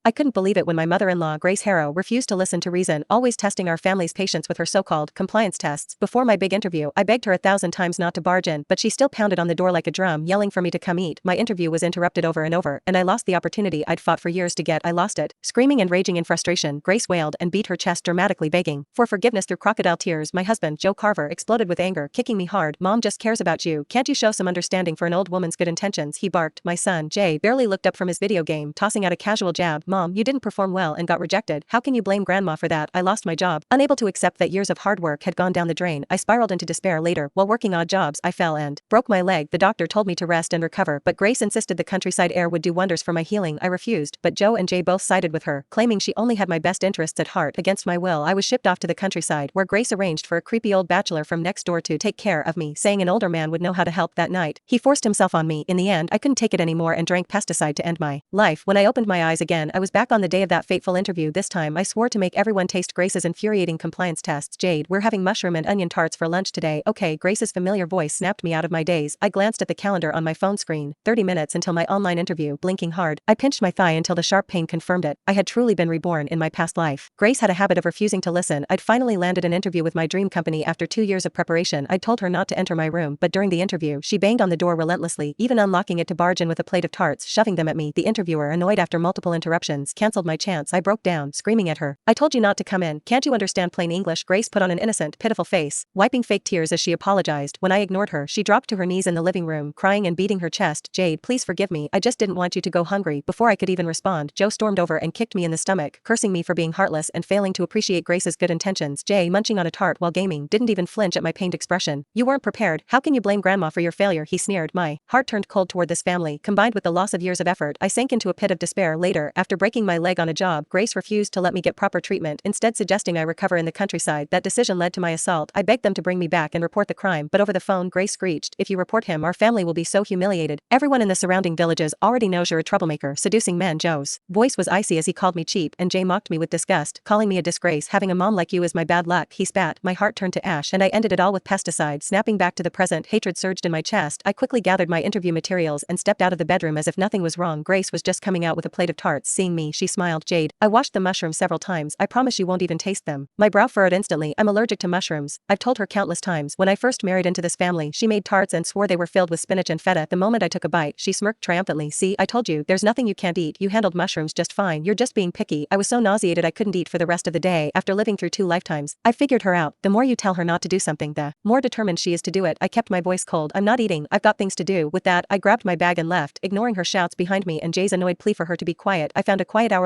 I couldn't believe it when my mother-in-law Grace Harrow refused to listen to reason, always testing our family's patience with her so-called compliance tests. Before my big interview, I begged her 1,000 times not to barge in, but she still pounded on the door like a drum, yelling for me to come eat. My interview was interrupted over and over, and I lost the opportunity I'd fought for years to get. I lost it. Screaming and raging in frustration, Grace wailed and beat her chest dramatically, begging for forgiveness through crocodile tears. My husband, Joe Carver, exploded with anger, kicking me hard. Mom just cares about you. Can't you show some understanding for an old woman's good intentions? He barked. My son, Jay, barely looked up from his video game, tossing out a casual jab. Mom, you didn't perform well and got rejected. How can you blame grandma for that? I lost my job. Unable to accept that years of hard work had gone down the drain, I spiraled into despair. Later, while working odd jobs, I fell and broke my leg. The doctor told me to rest and recover, but Grace insisted the countryside air would do wonders for my healing. I refused, but Joe and Jay both sided with her, claiming she only had my best interests at heart. Against my will, I was shipped off to the countryside, where Grace arranged for a creepy old bachelor from next door to take care of me, saying an older man would know how to help. That night, he forced himself on me. In the end, I couldn't take it anymore and drank pesticide to end my life. When I opened my eyes again, I was back on the day of that fateful interview. This time, I swore to make everyone taste Grace's infuriating compliance tests. Jade, we're having mushroom and onion tarts for lunch today. Okay, Grace's familiar voice snapped me out of my daze. I glanced at the calendar on my phone screen. 30 minutes until my online interview. Blinking hard, I pinched my thigh until the sharp pain confirmed it. I had truly been reborn in my past life. Grace had a habit of refusing to listen. I'd finally landed an interview with my dream company after 2 years of preparation. I'd told her not to enter my room, but during the interview, she banged on the door relentlessly, even unlocking it to barge in with a plate of tarts, shoving them at me. The interviewer, annoyed after multiple interruptions, canceled my chance. I broke down, screaming at her. I told you not to come in. Can't you understand plain English? Grace put on an innocent, pitiful face, wiping fake tears as she apologized. When I ignored her, she dropped to her knees in the living room, crying and beating her chest. Jade, please forgive me. I just didn't want you to go hungry. Before I could even respond, Joe stormed over and kicked me in the stomach, cursing me for being heartless and failing to appreciate Grace's good intentions. Jay, munching on a tart while gaming, didn't even flinch at my pained expression. You weren't prepared. How can you blame grandma for your failure? He sneered. My heart turned cold toward this family, combined with the loss of years of effort. I sank into a pit of despair. Later, after breaking my leg on a job, Grace refused to let me get proper treatment, instead suggesting I recover in the countryside. That decision led to my assault. I begged them to bring me back and report the crime, but over the phone, Grace screeched, if you report him, our family will be so humiliated. Everyone in the surrounding villages already knows you're a troublemaker, seducing men. Joe's voice was icy as he called me cheap, and Jay mocked me with disgust, calling me a disgrace. Having a mom like you is my bad luck. He spat. My heart turned to ash, and I ended it all with pesticide. Snapping back to the present, hatred surged in my chest. I quickly gathered my interview materials and stepped out of the bedroom as if nothing was wrong. Grace was just coming out with a plate of tarts. Seeing me, she smiled. Jade, I washed the mushrooms several times. I promise you won't even taste them. My brow furrowed instantly. I'm allergic to mushrooms. I've told her countless times. When I first married into this family, she made tarts and swore they were filled with spinach and feta. The moment I took a bite, she smirked triumphantly. See, I told you, there's nothing you can't eat. You handled mushrooms just fine. You're just being picky. I was so nauseated I couldn't eat for the rest of the day. After living through 2 lifetimes, I figured her out. The more you tell her not to do something, the more determined she is to do it. I kept my voice cold. I'm not eating. I've got things to do. With that, I grabbed my bag and left, ignoring her shouts behind me and Jay's annoyed plea for her to be quiet. I found a quiet hour